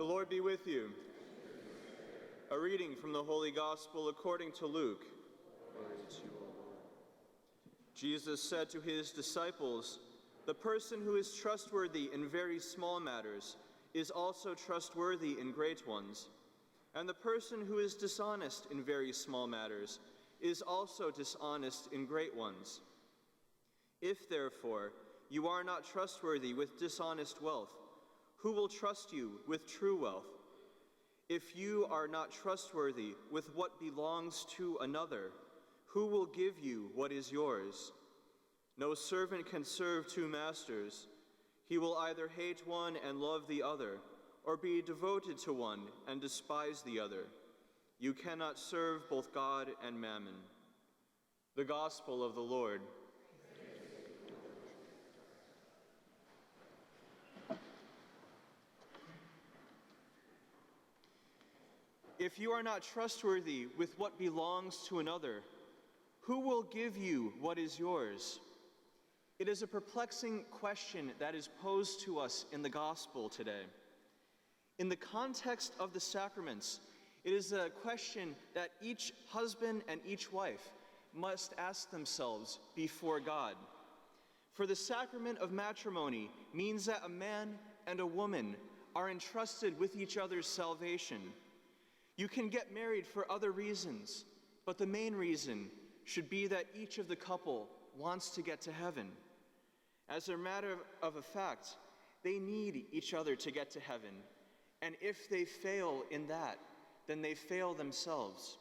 The Lord be with you. A reading from the Holy Gospel according to Luke. Glory to you, O Lord. Jesus said to his disciples, "The person who is trustworthy in very small matters is also trustworthy in great ones, and the person who is dishonest in very small matters is also dishonest in great ones. If, therefore, you are not trustworthy with dishonest wealth, who will trust you with true wealth? If you are not trustworthy with what belongs to another, who will give you what is yours? No servant can serve two masters. He will either hate one and love the other, or be devoted to one and despise the other. You cannot serve both God and mammon." The Gospel of the Lord. If you are not trustworthy with what belongs to another, who will give you what is yours? It is a perplexing question that is posed to us in the gospel today. In the context of the sacraments, it is a question that each husband and each wife must ask themselves before God. For the sacrament of matrimony means that a man and a woman are entrusted with each other's salvation. You can get married for other reasons, but the main reason should be that each of the couple wants to get to heaven. As a matter of a fact, they need each other to get to heaven, and if they fail in that, then they fail themselves.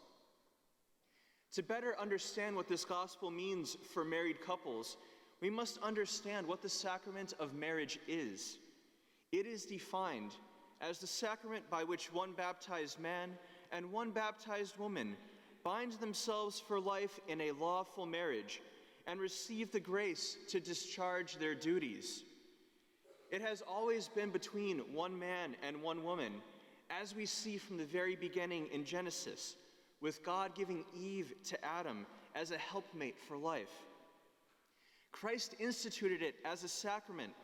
To better understand what this gospel means for married couples, we must understand what the sacrament of marriage is. It is defined as the sacrament by which one baptized man and one baptized woman bind themselves for life in a lawful marriage and receive the grace to discharge their duties. It has always been between one man and one woman, as we see from the very beginning in Genesis, with God giving Eve to Adam as a helpmate for life. Christ instituted it as a sacrament,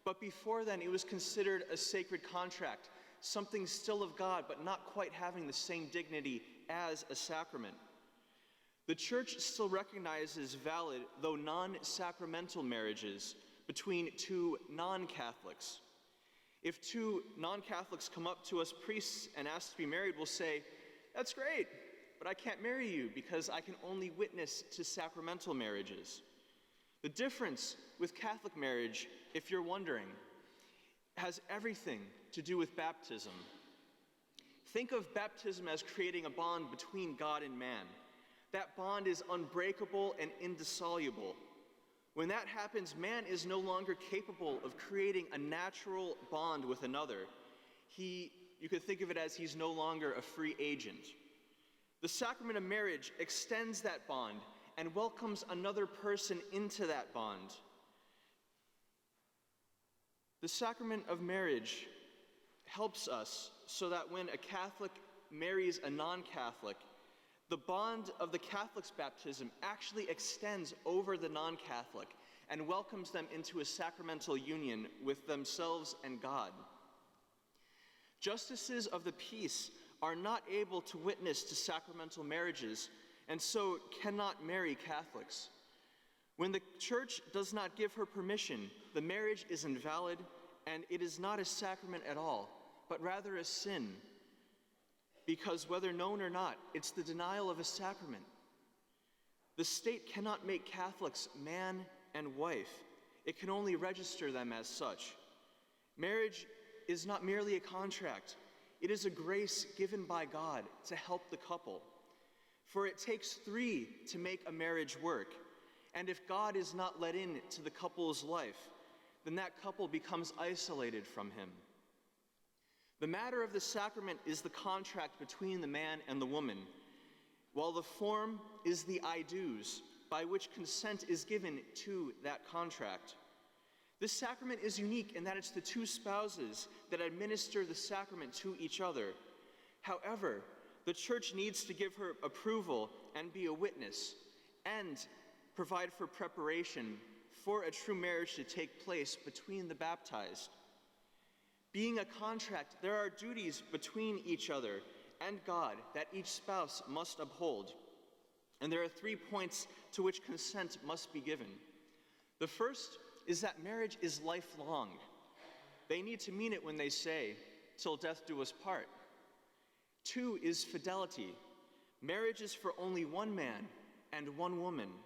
but before then it was considered a sacred contract, something still of God, but not quite having the same dignity as a sacrament. The Church still recognizes valid, though non-sacramental marriages between two non-Catholics. If two non-Catholics come up to us priests and ask to be married, we'll say, "That's great, but I can't marry you because I can only witness to sacramental marriages." The difference with Catholic marriage, if you're wondering, has everything to do with baptism. Think of baptism as creating a bond between God and man. That bond is unbreakable and indissoluble. When that happens, man is no longer capable of creating a natural bond with another. You could think of it as he's no longer a free agent. The sacrament of marriage extends that bond and welcomes another person into that bond. The sacrament of marriage helps us so that when a Catholic marries a non-Catholic, the bond of the Catholic's baptism actually extends over the non-Catholic and welcomes them into a sacramental union with themselves and God. Justices of the peace are not able to witness to sacramental marriages and so cannot marry Catholics. When the Church does not give her permission, the marriage is invalid and it is not a sacrament at all, but rather a sin. Because whether known or not, it's the denial of a sacrament. The state cannot make Catholics man and wife. It can only register them as such. Marriage is not merely a contract. It is a grace given by God to help the couple. For it takes three to make a marriage work. And if God is not let into the couple's life, then that couple becomes isolated from him. The matter of the sacrament is the contract between the man and the woman, while the form is the I do's, by which consent is given to that contract. This sacrament is unique in that it's the two spouses that administer the sacrament to each other. However, the Church needs to give her approval and be a witness, and provide for preparation for a true marriage to take place between the baptized. Being a contract, there are duties between each other and God that each spouse must uphold. And there are 3 points to which consent must be given. The first is that marriage is lifelong. They need to mean it when they say, "Till death do us part." 2 is fidelity. Marriage is for only one man and one woman.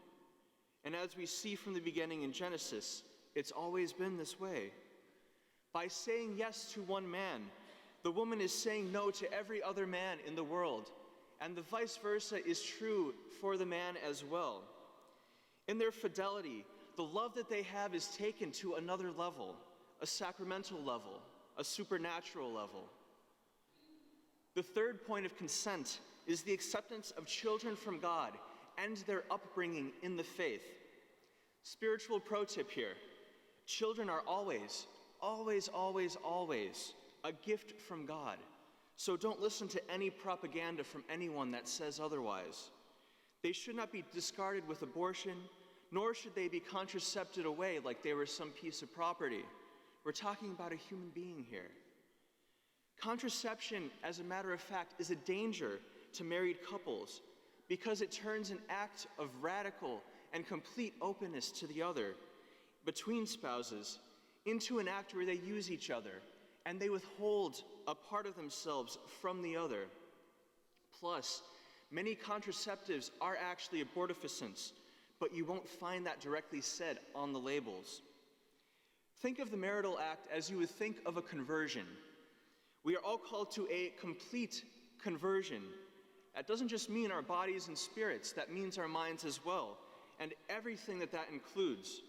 And as we see from the beginning in Genesis, it's always been this way. By saying yes to one man, the woman is saying no to every other man in the world, and the vice versa is true for the man as well. In their fidelity, the love that they have is taken to another level, a sacramental level, a supernatural level. The third point of consent is the acceptance of children from God and their upbringing in the faith. Spiritual pro tip here: children are always a gift from God. So don't listen to any propaganda from anyone that says otherwise. They should not be discarded with abortion, nor should they be contracepted away like they were some piece of property. We're talking about a human being here. Contraception, as a matter of fact, is a danger to married couples because it turns an act of radical and complete openness to the other between spouses into an act where they use each other and they withhold a part of themselves from the other. Plus, many contraceptives are actually abortifacient, but you won't find that directly said on the labels. Think of the marital act as you would think of a conversion. We are all called to a complete conversion. That doesn't just mean our bodies and spirits, that means our minds as well, and everything that includes.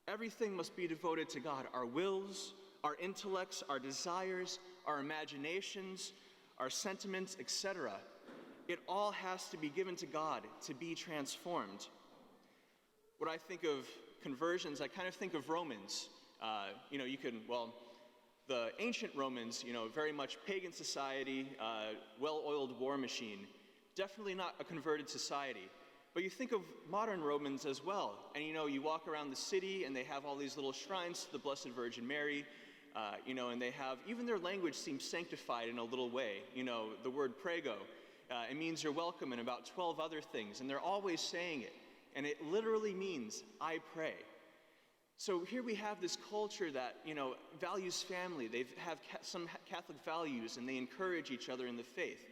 Everything must be devoted to God. Our wills, our intellects, our desires, our imaginations, our sentiments, etc. It all has to be given to God to be transformed. When I think of conversions, I kind of think of Romans. The ancient Romans, very much pagan society, well-oiled war machine. Definitely not a converted society. But you think of modern Romans as well, and you walk around the city and they have all these little shrines to the Blessed Virgin Mary, and they have, even their language seems sanctified in a little way. The word prego, it means you're welcome, and about 12 other things, and they're always saying it, and it literally means, I pray. So here we have this culture that, values family. They have some Catholic values, and they encourage each other in the faith.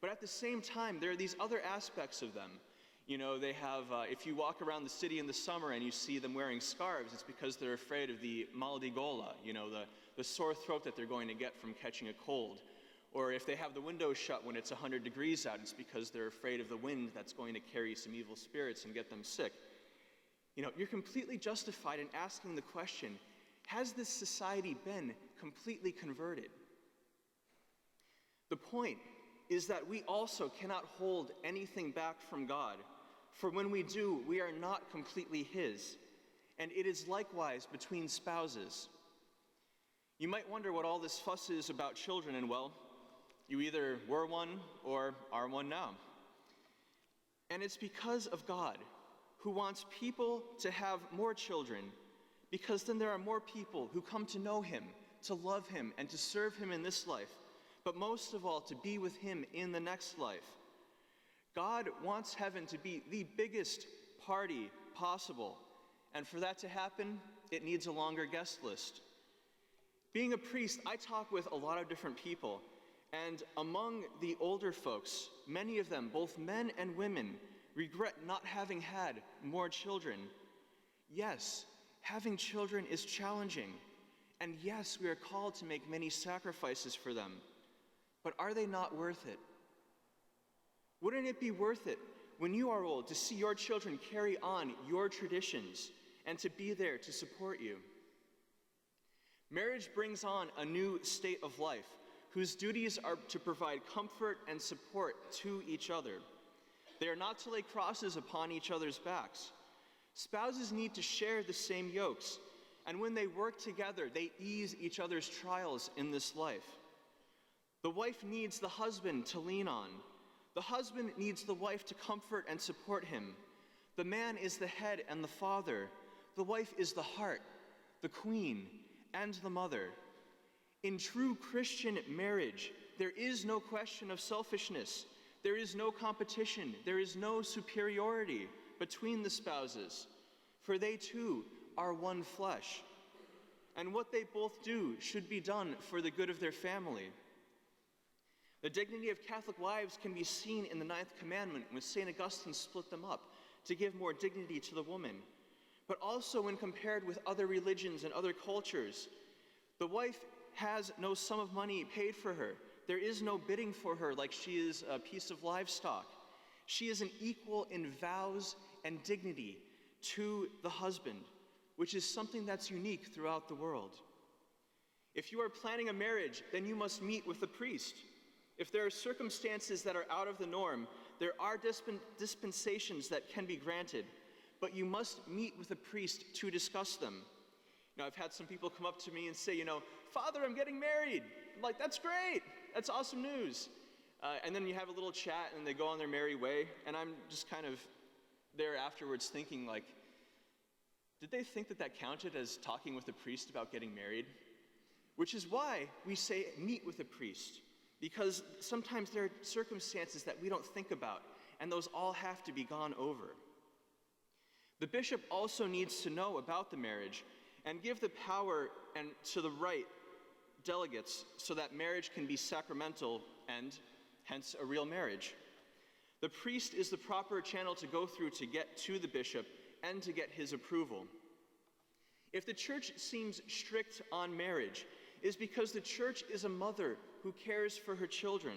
But at the same time, there are these other aspects of them. They have, if you walk around the city in the summer and you see them wearing scarves, it's because they're afraid of the mal di gola, the sore throat that they're going to get from catching a cold. Or if they have the windows shut when it's 100 degrees out, it's because they're afraid of the wind that's going to carry some evil spirits and get them sick. You're completely justified in asking the question, has this society been completely converted? The point is that we also cannot hold anything back from God, for when we do, we are not completely His, and it is likewise between spouses. You might wonder what all this fuss is about children, and well, you either were one or are one now. And it's because of God, who wants people to have more children, because then there are more people who come to know Him, to love Him, and to serve Him in this life, but most of all, to be with Him in the next life. God wants heaven to be the biggest party possible, and for that to happen, it needs a longer guest list. Being a priest, I talk with a lot of different people, and among the older folks, many of them, both men and women, regret not having had more children. Yes, having children is challenging, and yes, we are called to make many sacrifices for them, but are they not worth it? Wouldn't it be worth it when you are old to see your children carry on your traditions and to be there to support you? Marriage brings on a new state of life whose duties are to provide comfort and support to each other. They are not to lay crosses upon each other's backs. Spouses need to share the same yokes, and when they work together, they ease each other's trials in this life. The wife needs the husband to lean on. The husband needs the wife to comfort and support him. The man is the head and the father. The wife is the heart, the queen, and the mother. In true Christian marriage, there is no question of selfishness. There is no competition. There is no superiority between the spouses, for they too are one flesh. And what they both do should be done for the good of their family. The dignity of Catholic wives can be seen in the 9th commandment when St. Augustine split them up to give more dignity to the woman. But also when compared with other religions and other cultures, the wife has no sum of money paid for her. There is no bidding for her like she is a piece of livestock. She is an equal in vows and dignity to the husband, which is something that's unique throughout the world. If you are planning a marriage, then you must meet with the priest. If there are circumstances that are out of the norm, there are dispensations that can be granted, but you must meet with a priest to discuss them. Now, I've had some people come up to me and say, Father, I'm getting married. I'm like, that's great. That's awesome news. And then you have a little chat and they go on their merry way. And I'm just kind of there afterwards thinking like, did they think that counted as talking with a priest about getting married? Which is why we say meet with a priest. Because sometimes there are circumstances that we don't think about, and those all have to be gone over. The bishop also needs to know about the marriage and give the power and to the right delegates so that marriage can be sacramental and hence a real marriage. The priest is the proper channel to go through to get to the bishop and to get his approval. If the church seems strict on marriage, is because the church is a mother who cares for her children.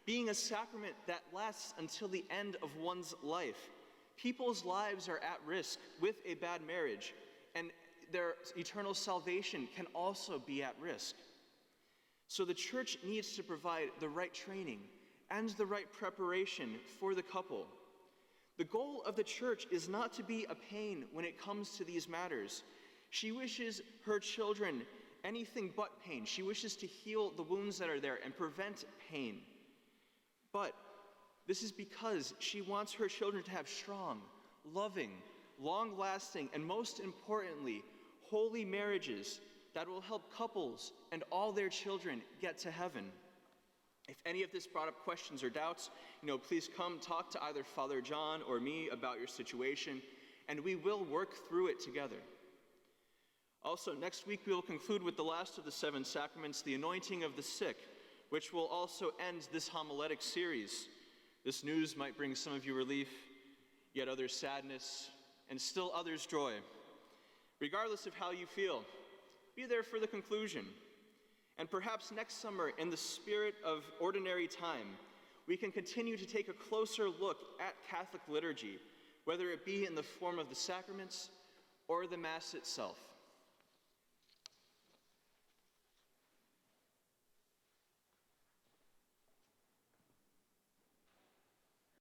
Being a sacrament that lasts until the end of one's life, people's lives are at risk with a bad marriage, and their eternal salvation can also be at risk. So the church needs to provide the right training and the right preparation for the couple. The goal of the church is not to be a pain when it comes to these matters. She wishes her children anything but pain. She wishes to heal the wounds that are there and prevent pain. But this is because she wants her children to have strong, loving, long-lasting, and most importantly, holy marriages that will help couples and all their children get to heaven. If any of this brought up questions or doubts, please come talk to either Father John or me about your situation, and we will work through it together. Also, next week we will conclude with the last of the 7 sacraments, the anointing of the sick, which will also end this homiletic series. This news might bring some of you relief, yet others sadness, and still others joy. Regardless of how you feel, be there for the conclusion. And perhaps next summer, in the spirit of ordinary time, we can continue to take a closer look at Catholic liturgy, whether it be in the form of the sacraments or the Mass itself.